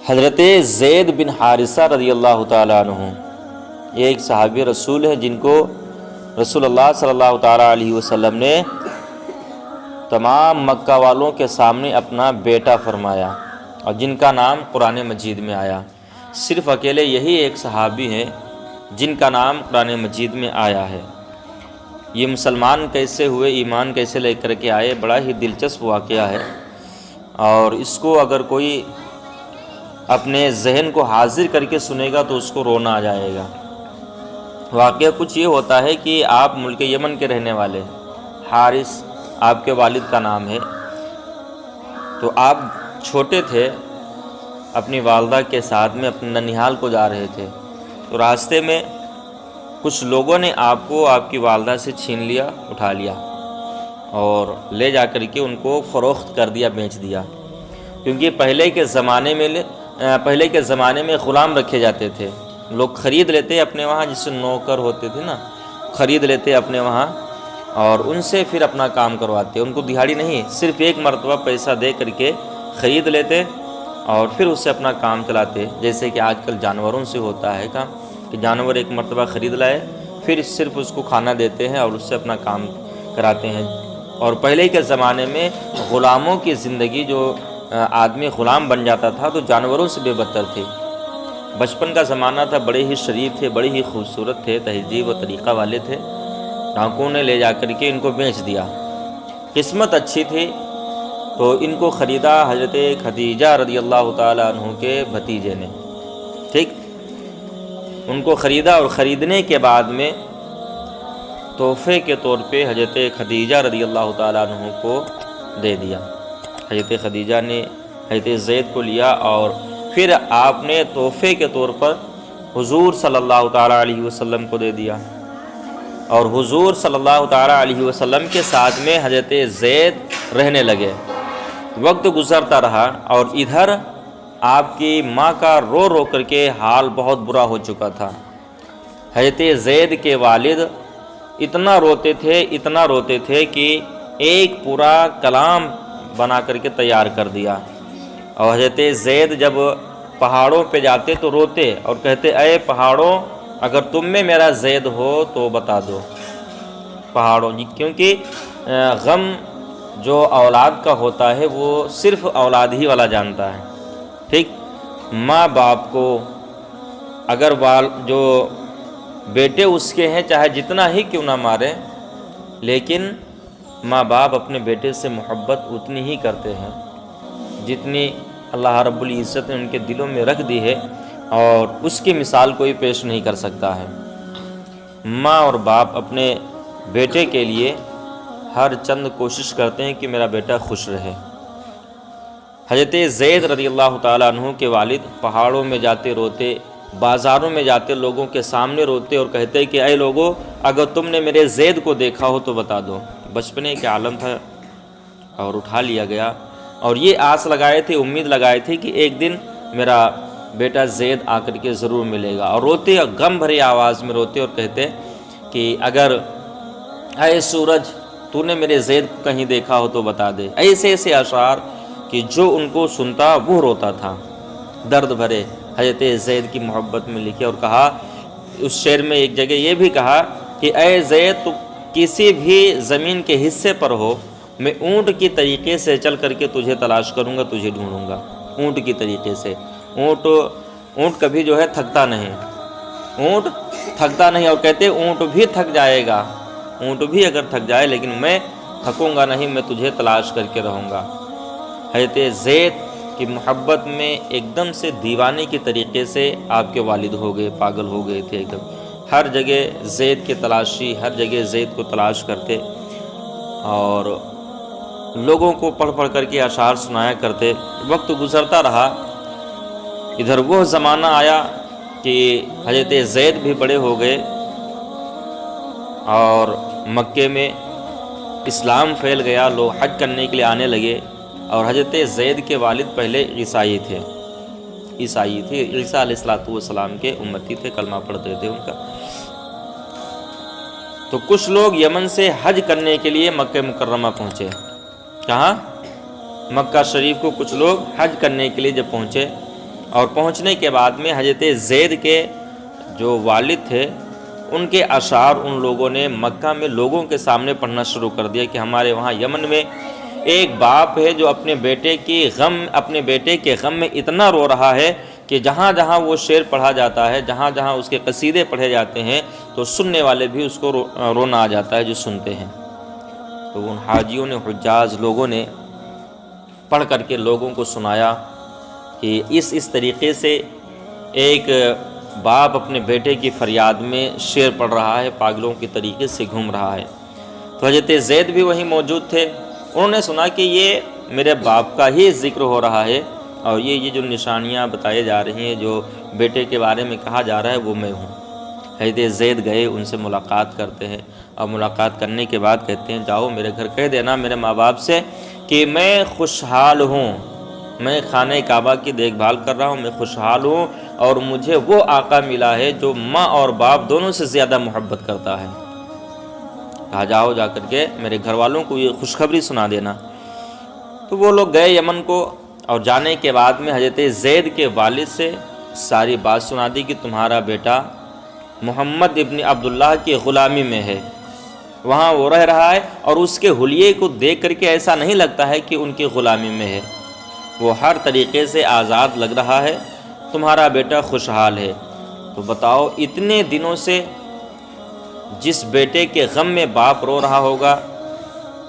حضرت زید بن حارثہ رضی اللہ تعالیٰ عنہ یہ ایک صحابی رسول ہے جن کو رسول اللہ صلی اللہ تعالیٰ علیہ وسلم نے تمام مکہ والوں کے سامنے اپنا بیٹا فرمایا اور جن کا نام قرآن مجید میں آیا۔ صرف اکیلے یہی ایک صحابی ہیں جن کا نام قرآن مجید میں آیا ہے۔ یہ مسلمان کیسے ہوئے، ایمان کیسے لے کر کے آئے، بڑا ہی دلچسپ واقعہ ہے، اور اس کو اگر کوئی اپنے ذہن کو حاضر کر کے سنے گا تو اس کو رونا آ جائے گا۔ واقعہ کچھ یہ ہوتا ہے کہ آپ ملک یمن کے رہنے والے، حارث آپ کے والد کا نام ہے، تو آپ چھوٹے تھے، اپنی والدہ کے ساتھ میں اپنے ننیحال کو جا رہے تھے، تو راستے میں کچھ لوگوں نے آپ کو آپ کی والدہ سے چھین لیا، اٹھا لیا اور لے جا کر کے ان کو فروخت کر دیا، بیچ دیا۔ کیونکہ پہلے کے زمانے میں غلام رکھے جاتے تھے، لوگ خرید لیتے اپنے وہاں، جس سے نوکر ہوتے تھے نا، خرید لیتے اپنے وہاں اور ان سے پھر اپنا کام کرواتے، ان کو دہاڑی نہیں، صرف ایک مرتبہ پیسہ دے کر کے خرید لیتے اور پھر اس سے اپنا کام چلاتے۔ جیسے کہ آج کل جانوروں سے ہوتا ہے کام، کہ جانور ایک مرتبہ خرید لائے، پھر صرف اس کو کھانا دیتے ہیں اور اس سے اپنا کام کراتے ہیں۔ اور پہلے کے زمانے میں غلاموں کی زندگی، جو آدمی غلام بن جاتا تھا تو جانوروں سے بے بدتر تھے۔ بچپن کا زمانہ تھا، بڑے ہی شریف تھے، بڑے ہی خوبصورت تھے، تہذیب و طریقہ والے تھے، ڈاکوؤں نے لے جا کر کے ان کو بیچ دیا۔ قسمت اچھی تھی تو ان کو خریدا حضرت خدیجہ رضی اللہ تعالیٰ عنہ کے بھتیجے نے، ٹھیک، ان کو خریدا اور خریدنے کے بعد میں تحفے کے طور پہ حضرت خدیجہ رضی اللہ تعالیٰ عنہ کو دے دیا۔ حضرت خدیجہ نے حضرت زید کو لیا اور پھر آپ نے تحفے کے طور پر حضور صلی اللہ تعالیٰ علیہ وسلم کو دے دیا، اور حضور صلی اللہ تعالیٰ علیہ وسلم کے ساتھ میں حضرت زید رہنے لگے۔ وقت گزرتا رہا اور ادھر آپ کی ماں کا رو رو کر کے حال بہت برا ہو چکا تھا۔ حضرت زید کے والد اتنا روتے تھے کہ ایک پورا کلام بنا کر کے تیار کر دیا، اور حضرت زید جب پہاڑوں پہ جاتے تو روتے اور کہتے، اے پہاڑوں، اگر تم میں میرا زید ہو تو بتا دو۔ پہاڑوں، کیونکہ غم جو اولاد کا ہوتا ہے وہ صرف اولاد ہی والا جانتا ہے، ٹھیک۔ ماں باپ کو اگر جو بیٹے اس کے ہیں چاہے جتنا ہی کیوں نہ مارے، لیکن ماں باپ اپنے بیٹے سے محبت اتنی ہی کرتے ہیں جتنی اللہ رب العزت نے ان کے دلوں میں رکھ دی ہے، اور اس کی مثال کوئی پیش نہیں کر سکتا ہے۔ ماں اور باپ اپنے بیٹے کے لیے ہر چند کوشش کرتے ہیں کہ میرا بیٹا خوش رہے۔ حضرت زید رضی اللہ تعالیٰ عنہ کے والد پہاڑوں میں جاتے روتے، بازاروں میں جاتے لوگوں کے سامنے روتے اور کہتے کہ اے لوگو، اگر تم نے میرے زید کو دیکھا ہو تو بتا دو۔ بچپنے کے عالم تھا اور اٹھا لیا گیا، اور یہ آس لگائے تھے، امید لگائے تھے کہ ایک دن میرا بیٹا زید آ کر کے ضرور ملے گا، اور روتے اور غم بھری آواز میں روتے اور کہتے کہ اگر اے سورج، تو نے میرے زید کو کہیں دیکھا ہو تو بتا دے۔ ایسے اشعار کہ جو ان کو سنتا وہ روتا تھا، درد بھرے حضرت زید کی محبت میں لکھے، اور کہا اس شعر میں ایک جگہ یہ بھی کہا کہ اے زید، تو کسی بھی زمین کے حصے پر ہو، میں اونٹ کی طریقے سے چل کر کے تجھے تلاش کروں گا، تجھے ڈھونڈوں گا، اونٹ کی طریقے سے۔ اونٹ کبھی جو ہے تھکتا نہیں، اونٹ تھکتا نہیں، اور کہتے اونٹ بھی تھک جائے گا، اونٹ بھی اگر تھک جائے لیکن میں تھکوں گا نہیں، میں تجھے تلاش کر کے رہوں گا۔ حضرت زید کی محبت میں ایک دم سے دیوانے کی طریقے سے آپ کے والد ہو گئے، پاگل ہو گئے تھے ایک دم، ہر جگہ زید کی تلاشی، ہر جگہ زید کو تلاش کرتے اور لوگوں کو پڑھ پڑھ کر کے اشعار سنایا کرتے۔ وقت گزرتا رہا، ادھر وہ زمانہ آیا کہ حضرت زید بھی بڑے ہو گئے اور مکے میں اسلام پھیل گیا، لوگ حج کرنے کے لیے آنے لگے، اور حضرت زید کے والد پہلے عیسائی تھے، عیسیٰ علیہ السلام کے امتی تھے، کلمہ پڑھتے تھے ان کا۔ تو کچھ لوگ یمن سے حج کرنے کے لیے مکہ مکرمہ پہنچے۔ کہاں؟ مکہ شریف کو کچھ لوگ حج کرنے کے لیے جب پہنچے اور پہنچنے کے بعد میں حضرت زید کے جو والد تھے ان کے اشعار ان لوگوں نے مکہ میں لوگوں کے سامنے پڑھنا شروع کر دیا کہ ہمارے وہاں یمن میں ایک باپ ہے جو اپنے بیٹے کے غم میں اتنا رو رہا ہے کہ جہاں جہاں وہ شعر پڑھا جاتا ہے، جہاں جہاں اس کے قصیدے پڑھے جاتے ہیں تو سننے والے بھی اس کو رونا آ جاتا ہے جو سنتے ہیں۔ تو ان حاجیوں نے، حجاج لوگوں نے پڑھ کر کے لوگوں کو سنایا کہ اس طریقے سے ایک باپ اپنے بیٹے کی فریاد میں شعر پڑھ رہا ہے، پاگلوں کے طریقے سے گھوم رہا ہے۔ تو حضرت زید بھی وہیں موجود تھے، انہوں نے سنا کہ یہ میرے باپ کا ہی ذکر ہو رہا ہے، اور یہ جو نشانیاں بتائی جا رہی ہیں، جو بیٹے کے بارے میں کہا جا رہا ہے، وہ میں ہوں۔ حضرت زید گئے، ان سے ملاقات کرتے ہیں، اور ملاقات کرنے کے بعد کہتے ہیں جاؤ میرے گھر کہہ دینا میرے ماں باپ سے کہ میں خوشحال ہوں، میں خانہ کعبہ کی دیکھ بھال کر رہا ہوں، میں خوشحال ہوں، اور مجھے وہ آقا ملا ہے جو ماں اور باپ دونوں سے زیادہ محبت کرتا ہے۔ کہا جاؤ جا کر کے میرے گھر والوں کو یہ خوشخبری سنا دینا۔ تو وہ لوگ گئے یمن کو، اور جانے کے بعد میں حضرت زید کے والد سے ساری بات سنا دی کہ تمہارا بیٹا محمد ابن عبداللہ کی غلامی میں ہے، وہاں وہ رہ رہا ہے، اور اس کے حلیے کو دیکھ کر کے ایسا نہیں لگتا ہے کہ ان کی غلامی میں ہے، وہ ہر طریقے سے آزاد لگ رہا ہے، تمہارا بیٹا خوشحال ہے۔ تو بتاؤ اتنے دنوں سے جس بیٹے کے غم میں باپ رو رہا ہوگا،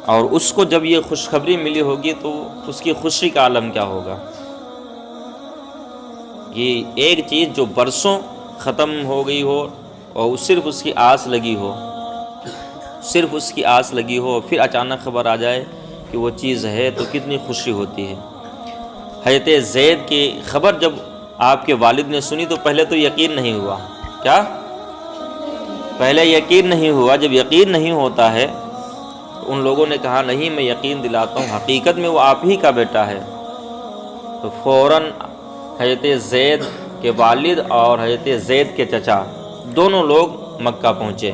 اور اس کو جب یہ خوشخبری ملی ہوگی تو اس کی خوشی کا عالم کیا ہوگا۔ یہ ایک چیز جو برسوں ختم ہو گئی ہو اور صرف اس کی آس لگی ہو، پھر اچانک خبر آ جائے کہ وہ چیز ہے تو کتنی خوشی ہوتی ہے۔ حضرت زید کی خبر جب آپ کے والد نے سنی تو پہلے تو یقین نہیں ہوا۔ کیا؟ پہلے یقین نہیں ہوا۔ جب یقین نہیں ہوتا ہے تو ان لوگوں نے کہا نہیں میں یقین دلاتا ہوں، حقیقت میں وہ آپ ہی کا بیٹا ہے۔ تو فوراً حضرت زید کے والد اور حضرت زید کے چچا دونوں لوگ مکہ پہنچے،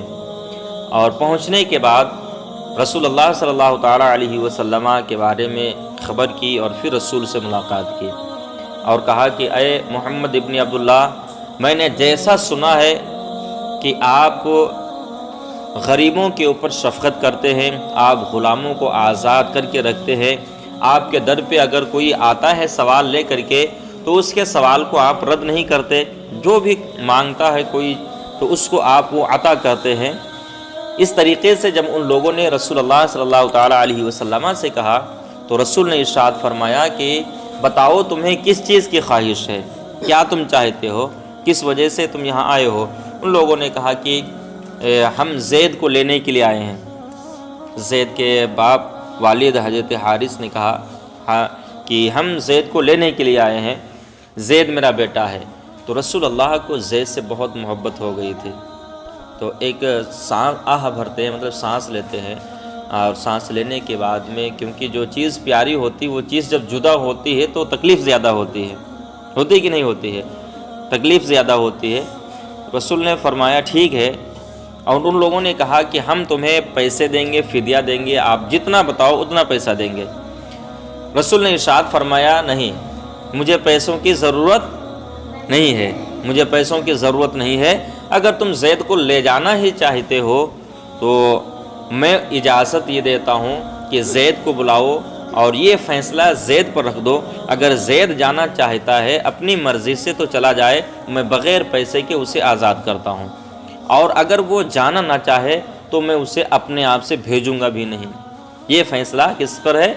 اور پہنچنے کے بعد رسول اللہ صلی اللہ تعالیٰ علیہ وسلم کے بارے میں خبر کی، اور پھر رسول سے ملاقات کی اور کہا کہ اے محمد ابن عبداللہ، میں نے جیسا سنا ہے کہ آپ غریبوں کے اوپر شفقت کرتے ہیں، آپ غلاموں کو آزاد کر کے رکھتے ہیں، آپ کے در پہ اگر کوئی آتا ہے سوال لے کر کے تو اس کے سوال کو آپ رد نہیں کرتے، جو بھی مانگتا ہے کوئی تو اس کو آپ وہ عطا کرتے ہیں۔ اس طریقے سے جب ان لوگوں نے رسول اللہ صلی اللہ تعالیٰ علیہ وسلم سے کہا تو رسول نے ارشاد فرمایا کہ بتاؤ تمہیں کس چیز کی خواہش ہے، کیا تم چاہتے ہو، کس وجہ سے تم یہاں آئے ہو۔ ان لوگوں نے کہا کہ ہم زید کو لینے کے لیے آئے ہیں۔ زید کے باپ والد حضرت حارث نے کہا کہ ہم زید کو لینے کے لیے آئے ہیں، زید میرا بیٹا ہے۔ تو رسول اللہ کو زید سے بہت محبت ہو گئی تھی، تو ایک آہ بھرتے ہیں، مطلب سانس لیتے ہیں، اور سانس لینے کے بعد میں کیونکہ جو چیز پیاری ہوتی وہ چیز جب جدا ہوتی ہے تو تکلیف زیادہ ہوتی ہے کہ نہیں ہوتی ہے؟ تکلیف زیادہ ہوتی ہے۔ رسول نے فرمایا ٹھیک ہے، اور ان لوگوں نے کہا کہ ہم تمہیں پیسے دیں گے، فدیہ دیں گے، آپ جتنا بتاؤ اتنا پیسہ دیں گے۔ رسول نے ارشاد فرمایا نہیں، مجھے پیسوں کی ضرورت نہیں ہے، اگر تم زید کو لے جانا ہی چاہتے ہو تو میں اجازت یہ دیتا ہوں کہ زید کو بلاؤ اور یہ فیصلہ زید پر رکھ دو، اگر زید جانا چاہتا ہے اپنی مرضی سے تو چلا جائے، میں بغیر پیسے کے اسے آزاد کرتا ہوں، اور اگر وہ جانا نہ چاہے تو میں اسے اپنے آپ سے بھیجوں گا بھی نہیں۔ یہ فیصلہ کس پر ہے؟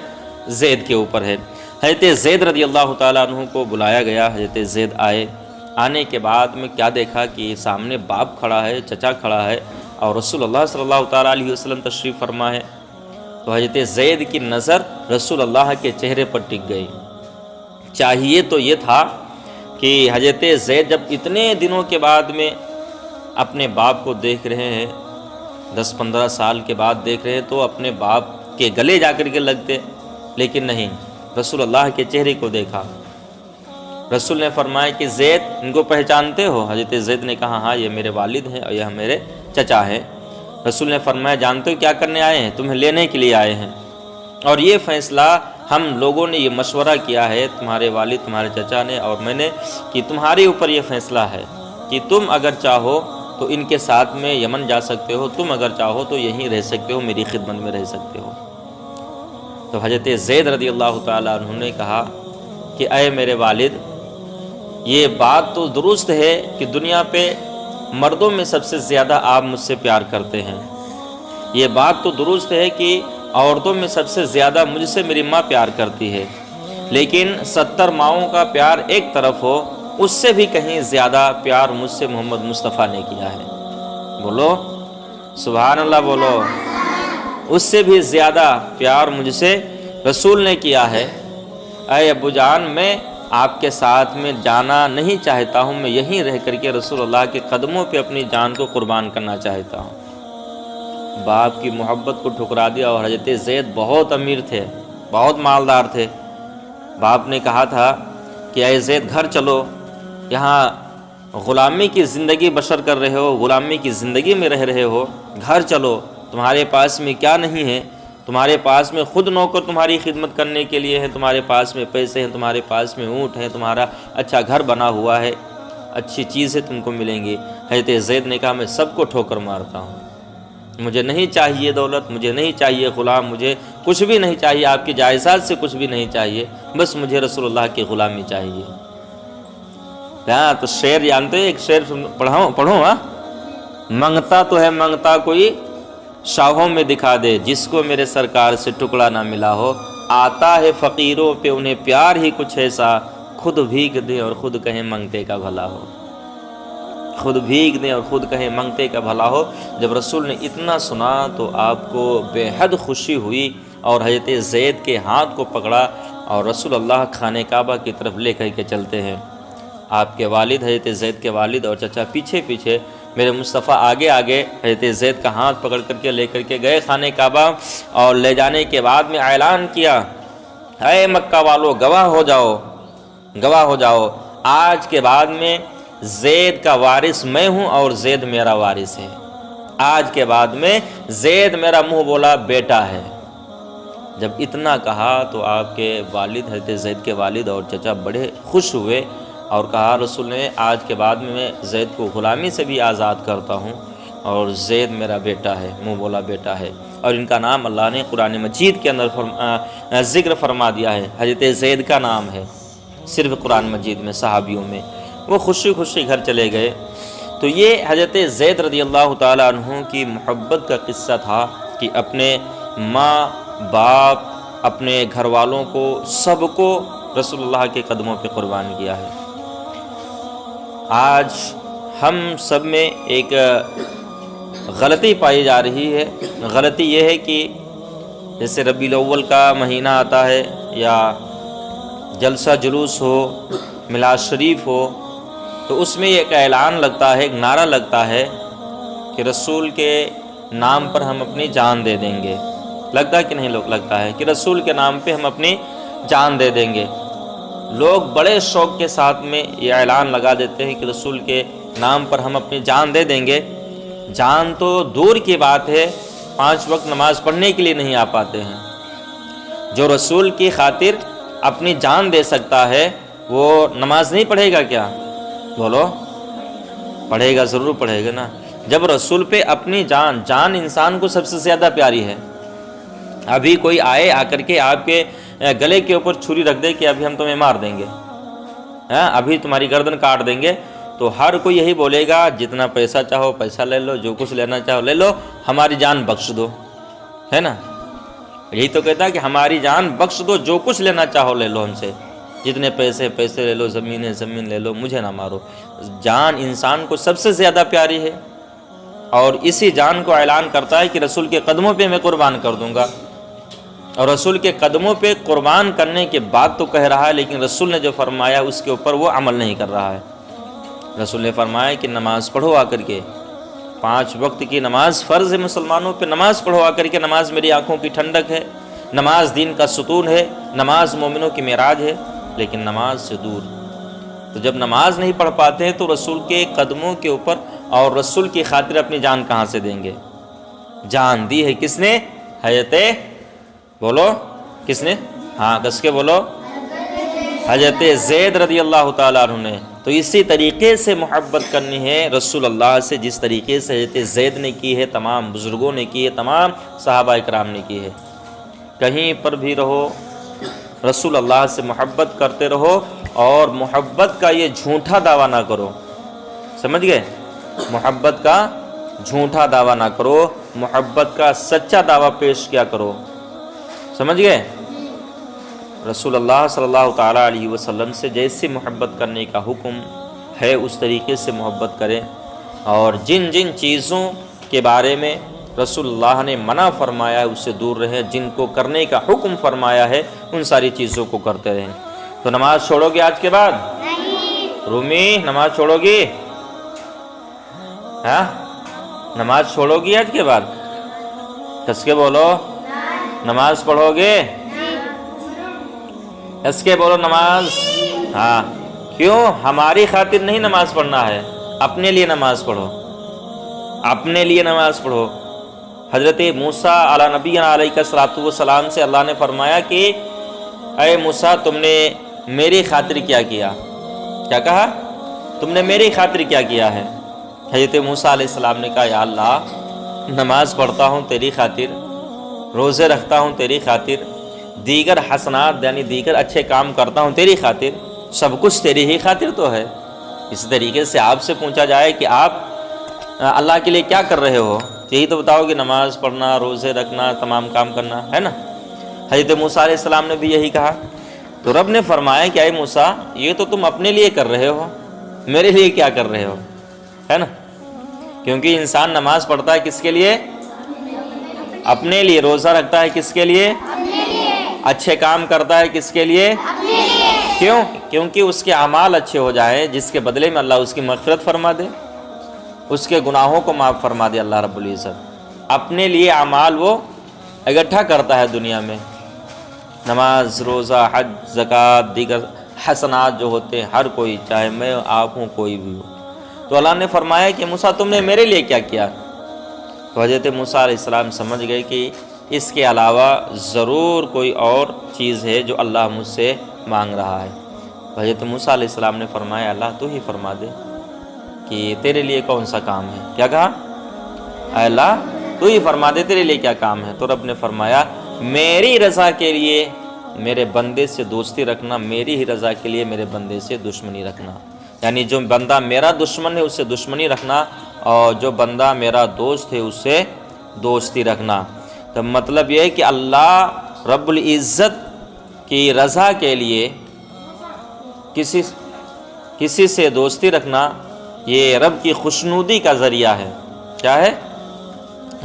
زید کے اوپر ہے۔ حضرت زید رضی اللہ تعالیٰ عنہ کو بلایا گیا، حضرت زید آئے، آنے کے بعد میں کیا دیکھا کہ سامنے باپ کھڑا ہے، چچا کھڑا ہے، اور رسول اللہ صلی اللہ تعالیٰ علیہ وسلم تشریف فرما ہے۔ تو حضرت زید کی نظر رسول اللہ کے چہرے پر ٹک گئی۔ چاہیے تو یہ تھا کہ حضرت زید جب اتنے دنوں کے بعد میں اپنے باپ کو دیکھ رہے ہیں، 10-15 سال کے بعد دیکھ رہے ہیں، تو اپنے باپ کے گلے جا کر کے لگتے، لیکن نہیں، رسول اللہ کے چہرے کو دیکھا۔ رسول نے فرمایا کہ زید ان کو پہچانتے ہو؟ حضرت زید نے کہا ہاں یہ میرے والد ہیں اور یہ میرے چچا ہیں۔ رسول نے فرمایا جانتے ہو کیا کرنے آئے ہیں؟ تمہیں لینے کے لیے آئے ہیں، اور یہ فیصلہ ہم لوگوں نے یہ مشورہ کیا ہے، تمہارے والد تمہارے چچا نے اور میں نے، کہ تمہارے اوپر یہ فیصلہ ہے کہ تم اگر چاہو تو ان کے ساتھ میں یمن جا سکتے ہو، تم اگر چاہو تو یہیں رہ سکتے ہو، میری خدمت میں رہ سکتے ہو۔ تو حضرت زید رضی اللہ تعالیٰ عنہ نے کہا کہ اے میرے والد، یہ بات تو درست ہے کہ دنیا پہ مردوں میں سب سے زیادہ آپ مجھ سے پیار کرتے ہیں، یہ بات تو درست ہے کہ عورتوں میں سب سے زیادہ مجھ سے میری ماں پیار کرتی ہے، لیکن 70 ماؤں کا پیار ایک طرف ہو، اس سے بھی کہیں زیادہ پیار مجھ سے محمد مصطفیٰ نے کیا ہے۔ بولو سبحان اللہ، بولو، اس سے بھی زیادہ پیار مجھ سے رسول نے کیا ہے۔ اے ابو جان، میں آپ کے ساتھ میں جانا نہیں چاہتا ہوں، میں یہیں رہ کر کے رسول اللہ کے قدموں پہ اپنی جان کو قربان کرنا چاہتا ہوں۔ باپ کی محبت کو ٹھکرا دیا، اور حضرت زید بہت امیر تھے، بہت مالدار تھے۔ باپ نے کہا تھا کہ اے زید گھر چلو، یہاں غلامی کی زندگی بسر کر رہے ہو، غلامی کی زندگی میں رہ رہے ہو، گھر چلو، تمہارے پاس میں کیا نہیں ہے، تمہارے پاس میں خود نوکر تمہاری خدمت کرنے کے لیے ہے، تمہارے پاس میں پیسے ہیں، تمہارے پاس میں اونٹ ہیں، تمہارا اچھا گھر بنا ہوا ہے، اچھی چیزیں تم کو ملیں گی۔ حضرت زید نے کہا میں سب کو ٹھوکر مارتا ہوں، مجھے نہیں چاہیے دولت، مجھے نہیں چاہیے غلام، مجھے کچھ بھی نہیں چاہیے، آپ کی جائیداد سے کچھ بھی نہیں چاہیے، بس مجھے رسول اللہ کی غلامی چاہیے۔ ہاں تو شعر جانتے ہیں، ایک شعر پڑھو ہاں، منگتا تو ہے منگتا کوئی شاہوں میں دکھا دے، جس کو میرے سرکار سے ٹکڑا نہ ملا ہو، آتا ہے فقیروں پہ انہیں پیار ہی کچھ ایسا، خود بھیگ دے اور خود کہیں منگتے کا بھلا ہو، خود بھیگ دیں اور خود کہیں منگتے کا بھلا ہو۔ جب رسول نے اتنا سنا تو آپ کو بے حد خوشی ہوئی، اور حضرت زید کے ہاتھ کو پکڑا اور رسول اللہ خانہ کعبہ کی طرف لے کر کے چلتے ہیں۔ آپ کے والد حضرت زید کے والد اور چچا پیچھے پیچھے، میرے مصطفیٰ آگے آگے حضرت زید کا ہاتھ پکڑ کر کے لے کر کے گئے خانہ کعبہ، اور لے جانے کے بعد میں اعلان کیا، اے مکہ والو گواہ ہو جاؤ، گواہ ہو جاؤ، آج کے بعد میں زید کا وارث میں ہوں اور زید میرا وارث ہے، آج کے بعد میں زید میرا منہ بولا بیٹا ہے۔ جب اتنا کہا تو آپ کے والد حضرت زید کے والد اور چچا بڑے خوش ہوئے، اور کہا رسول نے آج کے بعد میں زید کو غلامی سے بھی آزاد کرتا ہوں، اور زید میرا بیٹا ہے، منہ بولا بیٹا ہے، اور ان کا نام اللہ نے قرآن مجید کے اندر ذکر فرما دیا ہے، حضرت زید کا نام ہے صرف قرآن مجید میں، صحابیوں میں۔ وہ خوشی خوشی گھر چلے گئے۔ تو یہ حضرت زید رضی اللہ تعالیٰ عنہ کی محبت کا قصہ تھا کہ اپنے ماں باپ، اپنے گھر والوں کو، سب کو رسول اللہ کے قدموں پہ قربان کیا ہے۔ آج ہم سب میں ایک غلطی پائی جا رہی ہے، غلطی یہ ہے کہ جیسے ربیع الاول کا مہینہ آتا ہے، یا جلسہ جلوس ہو، میلاد شریف ہو، تو اس میں ایک اعلان لگتا ہے، ایک نعرہ لگتا ہے کہ رسول کے نام پر ہم اپنی جان دے دیں گے۔ لگتا ہے کہ نہیں؟ لوگ لگتا ہے کہ رسول کے نام پہ ہم اپنی جان دے دیں گے۔ لوگ بڑے شوق کے ساتھ میں یہ اعلان لگا دیتے ہیں کہ رسول کے نام پر ہم اپنی جان دے دیں گے۔ جان تو دور کی بات ہے، 5 وقت نماز پڑھنے کے لیے نہیں آ پاتے ہیں۔ جو رسول کی خاطر اپنی جان دے سکتا ہے وہ نماز نہیں پڑھے گا کیا؟ بولو، پڑھے گا، ضرور پڑھے گا نا۔ جب رسول پہ اپنی جان انسان کو سب سے زیادہ پیاری ہے۔ ابھی کوئی آئے، آ کر کے آپ کے گلے کے اوپر چھری رکھ دے کہ ابھی ہم تمہیں مار دیں گے، ابھی تمہاری گردن کاٹ دیں گے، تو ہر کوئی یہی بولے گا جتنا پیسہ چاہو پیسہ لے لو، جو کچھ لینا چاہو لے لو، ہماری جان بخش دو، ہے نا؟ یہی تو کہتا ہے کہ ہماری جان بخش دو، جو کچھ لینا چاہو لے لو ہم سے، جتنے پیسے لے لو، زمین لے لو، مجھے نہ مارو۔ جان انسان کو سب سے زیادہ پیاری ہے، اور اسی جان کو اعلان کرتا ہے کہ رسول کے قدموں پہ میں قربان کر دوں گا۔ اور رسول کے قدموں پہ قربان کرنے کے بعد تو کہہ رہا ہے، لیکن رسول نے جو فرمایا اس کے اوپر وہ عمل نہیں کر رہا ہے۔ رسول نے فرمایا کہ نماز پڑھو آ کر کے، 5 وقت کی نماز فرض ہے مسلمانوں پہ، نماز پڑھو آ کر کے، نماز میری آنکھوں کی ٹھنڈک ہے، نماز دین کا ستون ہے، نماز مومنوں کی معراج ہے، لیکن نماز سے دور۔ تو جب نماز نہیں پڑھ پاتے ہیں تو رسول کے قدموں کے اوپر اور رسول کی خاطر اپنی جان کہاں سے دیں گے؟ جان دی ہے کس نے؟ حضرت، بولو کس نے؟ ہاں کس کے بولو؟ حضرت زید رضی اللہ تعالیٰ عنہ نے۔ تو اسی طریقے سے محبت کرنی ہے رسول اللہ سے جس طریقے سے حضرت زید نے کی ہے، تمام بزرگوں نے کی ہے، تمام صحابہ کرام نے کی ہے۔ کہیں پر بھی رہو رسول اللہ سے محبت کرتے رہو، اور محبت کا یہ جھوٹا دعویٰ نہ کرو، سمجھ گئے؟ محبت کا جھوٹا دعویٰ نہ کرو، محبت کا سچا دعویٰ پیش کیا کرو، سمجھ گئے؟ رسول اللہ صلی اللہ تعالیٰ علیہ وسلم سے جیسے محبت کرنے کا حکم ہے اس طریقے سے محبت کریں، اور جن جن چیزوں کے بارے میں رسول اللہ نے منع فرمایا ہے اس سے دور رہیں، جن کو کرنے کا حکم فرمایا ہے ان ساری چیزوں کو کرتے رہیں۔ تو نماز چھوڑو گے آج کے بعد؟ رومی نماز چھوڑو گی؟ ہاں نماز چھوڑو گی آج کے بعد؟ کس کے بولو؟ نماز پڑھو گے؟ اس کے بولو نماز؟ ہاں کیوں؟ ہماری خاطر نہیں نماز پڑھنا ہے، اپنے لیے نماز پڑھو، اپنے لیے نماز پڑھو۔ حضرت موسیٰ علیہ نبی علیہ الصلوۃ والسلام سے اللہ نے فرمایا کہ اے موسیٰ تم نے میری خاطر کیا کیا؟ کیا کہا؟ تم نے میری خاطر کیا کیا ہے؟ حضرت موسیٰ علیہ السلام نے کہا یا اللہ نماز پڑھتا ہوں تیری خاطر، روزے رکھتا ہوں تیری خاطر، دیگر حسنات یعنی دیگر اچھے کام کرتا ہوں تیری خاطر، سب کچھ تیری ہی خاطر تو ہے۔ اس طریقے سے آپ سے پوچھا جائے کہ آپ اللہ کے لیے کیا کر رہے ہو، یہی تو بتاؤ کہ نماز پڑھنا، روزے رکھنا، تمام کام کرنا ہے نا۔ حضرت موسیٰ علیہ السلام نے بھی یہی کہا، تو رب نے فرمایا کہ اے موسیٰ یہ تو تم اپنے لیے کر رہے ہو، میرے لیے کیا کر رہے ہو، ہے نا؟ کیونکہ انسان نماز پڑھتا ہے کس کے لیے؟ اپنے لیے۔ روزہ رکھتا ہے کس کے لیے؟ اچھے کام کرتا ہے کس کے لیے؟ کیوں؟ کیونکہ اس کے اعمال اچھے ہو جائیں، جس کے بدلے میں اللہ اس کی مغفرت فرما دے، اس کے گناہوں کو معاف فرما دے اللہ رب العزت۔ اپنے لیے اعمال وہ اکٹھا کرتا ہے دنیا میں، نماز، روزہ، حج، زکوٰۃ، دیگر حسنات جو ہوتے ہیں، ہر کوئی، چاہے میں آپ ہوں کوئی بھی ہو۔ تو اللہ نے فرمایا کہ موسیٰ تم نے میرے لیے کیا کیا؟ تو حضرت موسیٰ علیہ السلام سمجھ گئے کہ اس کے علاوہ ضرور کوئی اور چیز ہے جو اللہ مجھ سے مانگ رہا ہے۔ حضرت موسیٰ علیہ السلام نے فرمایا اللہ تو ہی فرما دے کہ تیرے لیے کون سا کام ہے۔ کیا کہا؟ اے اللہ تو ہی فرما دے تیرے لیے کیا کام ہے۔ تو رب نے فرمایا میری رضا کے لیے میرے بندے سے دوستی رکھنا، میری ہی رضا کے لیے میرے بندے سے دشمنی رکھنا، یعنی جو بندہ میرا دشمن ہے اس سے دشمنی رکھنا، اور جو بندہ میرا دوست ہے اس سے دوستی رکھنا۔ تو مطلب یہ ہے کہ اللہ رب العزت کی رضا کے لیے کسی سے دوستی رکھنا یہ رب کی خوشنودی کا ذریعہ ہے۔ کیا ہے؟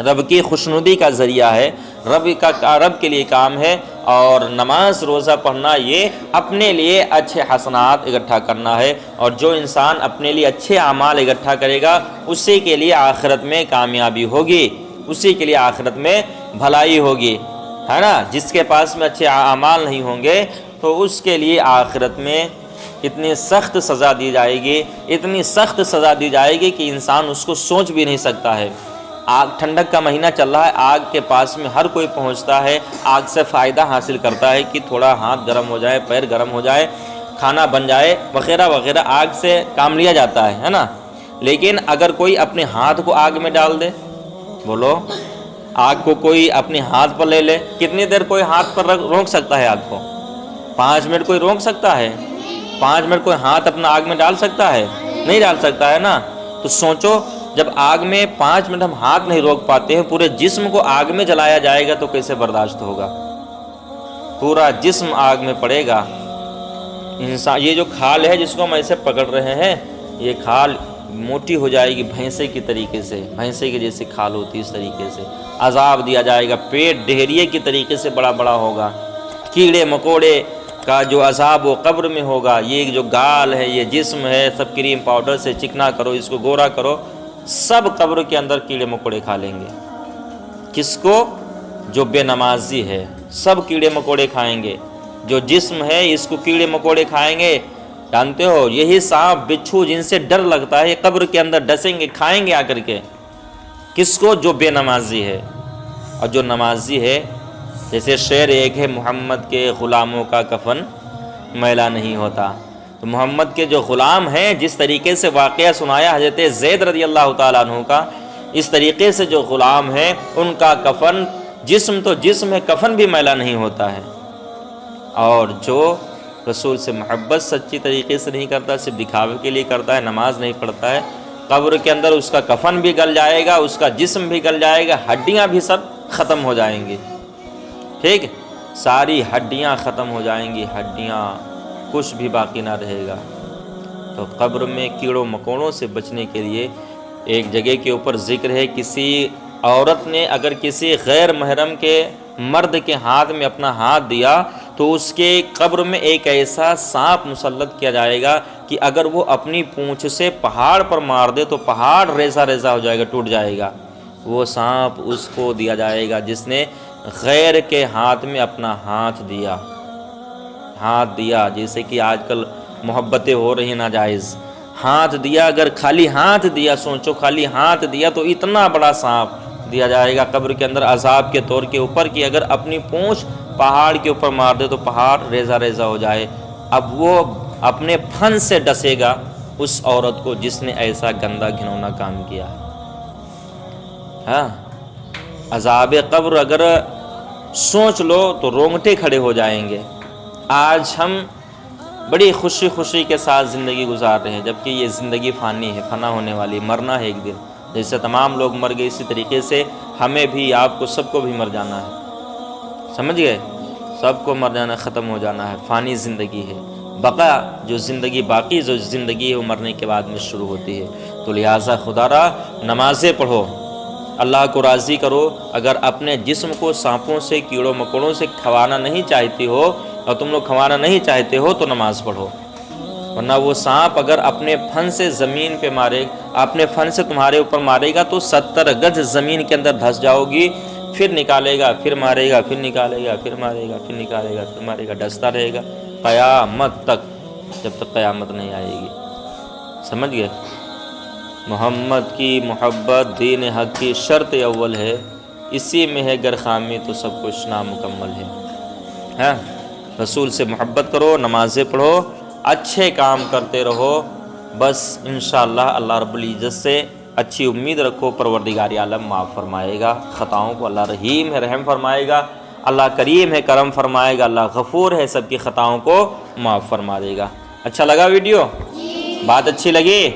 رب کی خوشنودی کا ذریعہ ہے، رب کے لیے کام ہے۔ اور نماز روزہ پڑھنا یہ اپنے لیے اچھے حسنات اکٹھا کرنا ہے، اور جو انسان اپنے لیے اچھے اعمال اکٹھا کرے گا اسی کے لیے آخرت میں کامیابی ہوگی، اسی کے لیے آخرت میں بھلائی ہوگی، ہے نا۔ جس کے پاس میں اچھے اعمال نہیں ہوں گے تو اس کے لیے آخرت میں اتنی سخت سزا دی جائے گی، اتنی سخت سزا دی جائے گی کہ انسان اس کو سوچ بھی نہیں سکتا ہے۔ آگ، ٹھنڈک کا مہینہ چل رہا ہے، آگ کے پاس میں ہر کوئی پہنچتا ہے، آگ سے فائدہ حاصل کرتا ہے کہ تھوڑا ہاتھ گرم ہو جائے، پیر گرم ہو جائے، کھانا بن جائے وغیرہ وغیرہ، آگ سے کام لیا جاتا ہے نا۔ لیکن اگر کوئی اپنے ہاتھ کو آگ میں ڈال دے، بولو آگ کو کوئی اپنے ہاتھ پر لے لے، کتنی دیر کوئی ہاتھ پر روک سکتا ہے آگ کو؟ 5 منٹ کوئی روک سکتا ہے؟ 5 منٹ کوئی ہاتھ اپنا آگ میں ڈال سکتا ہے؟ نہیں ڈال سکتا ہے نا۔ تو سوچو جب آگ میں 5 منٹ ہم ہاتھ نہیں روک پاتے ہیں، پورے جسم کو آگ میں جلایا جائے گا تو کیسے برداشت ہوگا؟ پورا جسم آگ میں پڑے گا۔ انسان یہ جو کھال ہے جس کو ہم ایسے پکڑ رہے ہیں، یہ کھال موٹی ہو جائے گی بھینسے کی طریقے سے، بھینسے کی جیسے کھال ہوتی ہے اس طریقے سے عذاب دیا جائے گا۔ پیٹ ڈہریے کی طریقے سے بڑا بڑا ہوگا، کیڑے مکوڑے کا جو عذاب و قبر میں ہوگا۔ یہ جو گال ہے، یہ جسم ہے، سب کریم پاؤڈر سے چکنا کرو، اس کو گورا کرو، سب قبر کے اندر کیڑے مکوڑے کھا لیں گے۔ کس کو؟ جو بے نمازی ہے، سب کیڑے مکوڑے کھائیں گے۔ جو جسم ہے اس کو کیڑے مکوڑے کھائیں گے، جانتے ہو یہی سانپ بچھو جن سے ڈر لگتا ہے، یہ قبر کے اندر ڈسیں گے، کھائیں گے آ کر کے۔ کس کو؟ جو بے نمازی ہے۔ اور جو نمازی ہے جیسے شعر ایک ہے، محمد کے غلاموں کا کفن میلا نہیں ہوتا، تو محمد کے جو غلام ہیں، جس طریقے سے واقعہ سنایا حضرت زید رضی اللہ تعالیٰ عنہ کا، اس طریقے سے جو غلام ہیں ان کا کفن، جسم تو جسم ہے، کفن بھی میلا نہیں ہوتا ہے۔ اور جو رسول سے محبت سچی طریقے سے نہیں کرتا، صرف دکھاوے کے لیے کرتا ہے، نماز نہیں پڑھتا ہے، قبر کے اندر اس کا کفن بھی گل جائے گا، اس کا جسم بھی گل جائے گا، ہڈیاں بھی سب ختم ہو جائیں گی، ٹھیک ہے، ساری ہڈیاں ختم ہو جائیں گی، ہڈیاں، کچھ بھی باقی نہ رہے گا۔ تو قبر میں کیڑوں مکوڑوں سے بچنے کے لیے ایک جگہ کے اوپر ذکر ہے، کسی عورت نے اگر کسی غیر محرم کے مرد کے ہاتھ میں اپنا ہاتھ دیا تو اس کے قبر میں ایک ایسا سانپ مسلط کیا جائے گا کہ اگر وہ اپنی پونچھ سے پہاڑ پر مار دے تو پہاڑ ریزہ ریزہ ہو جائے گا، ٹوٹ جائے گا۔ وہ سانپ اس کو دیا جائے گا جس نے غیر کے ہاتھ میں اپنا ہاتھ دیا، جیسے کہ آج کل محبتیں ہو رہی ہیں ناجائز، ہاتھ دیا، اگر خالی ہاتھ دیا، سوچو خالی ہاتھ دیا تو اتنا بڑا سانپ دیا جائے گا قبر کے اندر عذاب کے طور کے اوپر کہ اگر اپنی پونچھ پہاڑ کے اوپر مار دے تو پہاڑ ریزہ ریزہ ہو جائے۔ اب وہ اپنے پھن سے ڈسے گا اس عورت کو جس نے ایسا گندا گھنونا کام کیا ہے۔ ہاں، عذاب قبر اگر سوچ لو تو رونگٹے کھڑے ہو جائیں گے۔ آج ہم بڑی خوشی خوشی کے ساتھ زندگی گزار رہے ہیں، جبکہ یہ زندگی فانی ہے، فنا ہونے والی، مرنا ہے ایک دن۔ جیسے تمام لوگ مر گئے، اسی طریقے سے ہمیں بھی، آپ کو، سب کو بھی مر جانا ہے، سمجھ گئے؟ سب کو مر جانا، ختم ہو جانا ہے، فانی زندگی ہے۔ بقا جو زندگی، باقی جو زندگی ہے وہ مرنے کے بعد میں شروع ہوتی ہے۔ تو لہٰذا خدا را نمازیں پڑھو، اللہ کو راضی کرو۔ اگر اپنے جسم کو سانپوں سے، کیڑوں مکوڑوں سے کھوانا نہیں چاہتی ہو اور تم لوگ کھوانا نہیں چاہتے ہو تو نماز پڑھو، ورنہ وہ سانپ اگر اپنے پھن سے زمین پہ مارے، اپنے پھن سے تمہارے اوپر مارے گا تو 70 گز زمین کے اندر دھس جاؤ گی، پھر نکالے گا، پھر مارے گا، پھر نکالے گا، پھر مارے گا، پھر نکالے گا، پھر مارے گا، ڈستا رہے گا قیامت تک، جب تک قیامت نہیں آئے گی۔ سمجھ گئے؟ محمد کی محبت دین حق کی شرط اول ہے، اسی میں ہے گر خامی تو سب کچھ نامکمل ہے۔ ہاں، رسول سے محبت کرو، نمازیں پڑھو، اچھے کام کرتے رہو، بس انشاءاللہ اللہ رب العزت سے اچھی امید رکھو، پروردگار عالم معاف فرمائے گا خطاؤں کو، اللہ رحیم ہے، رحم فرمائے گا، اللہ کریم ہے، کرم فرمائے گا، اللہ غفور ہے، سب کی خطاؤں کو معاف فرما دے گا۔ اچھا لگا ویڈیو؟ بات اچھی لگی؟